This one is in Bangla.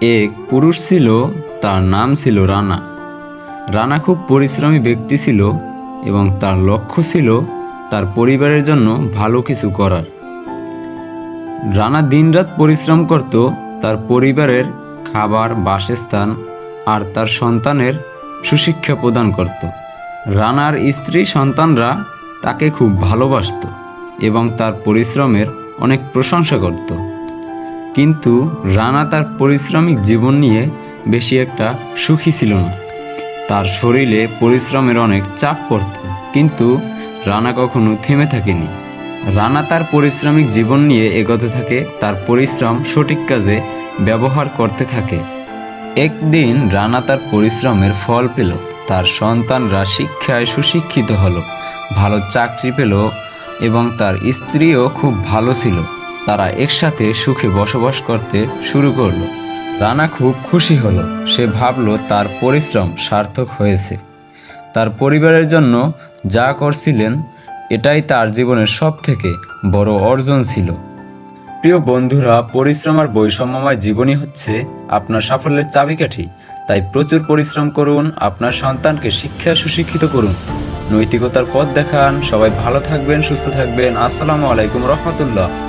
এক পুরুষ ছিল, তার নাম ছিল রানা। রানা খুব পরিশ্রমী ব্যক্তি ছিল এবং তার লক্ষ্য ছিল তার পরিবারের জন্য ভালো কিছু করার। রানা দিনরাত পরিশ্রম করত তার পরিবারের খাবার, বাসস্থান আর তার সন্তানের সুশিক্ষা প্রদান করত। রানার স্ত্রী সন্তানরা তাকে খুব ভালোবাসত এবং তার পরিশ্রমের অনেক প্রশংসা করত। কিন্তু রানা তার পারিশ্রমিক জীবন নিয়ে বেশি একটা সুখী ছিল না। তার শরীরে পরিশ্রমের অনেক চাপ পড়ত, কিন্তু রানা কখনো থেমে থাকেনি। রানা তার পারিশ্রমিক জীবন নিয়ে এগোতে থাকে, তার পরিশ্রম সঠিক কাজে ব্যবহার করতে থাকে। একদিন রানা তার পরিশ্রমের ফল পেল। তার সন্তানরা শিক্ষায় সুশিক্ষিত হলো, ভালো চাকরি পেল এবং তার স্ত্রীও খুব ভালো ছিল। তারা একসাথে সুখে বসবাস করতে শুরু করলো। রানা খুব খুশি হলো। সে ভাবলো তার পরিশ্রম সার্থক হয়েছে। তার পরিবারের জন্য যা করছিলেন এটাই তার জীবনের সবথেকে বড় অর্জন ছিল। প্রিয় বন্ধুরা, পরিশ্রম আর বৈষম্যময় জীবনই হচ্ছে আপনার সাফল্যের চাবিকাঠি। তাই প্রচুর পরিশ্রম করুন, আপনার সন্তানকে শিক্ষায় সুশিক্ষিত করুন, নৈতিকতার পথ দেখান। সবাই ভালো থাকবেন, সুস্থ থাকবেন। আসসালামু আলাইকুম রহমতুল্লাহ।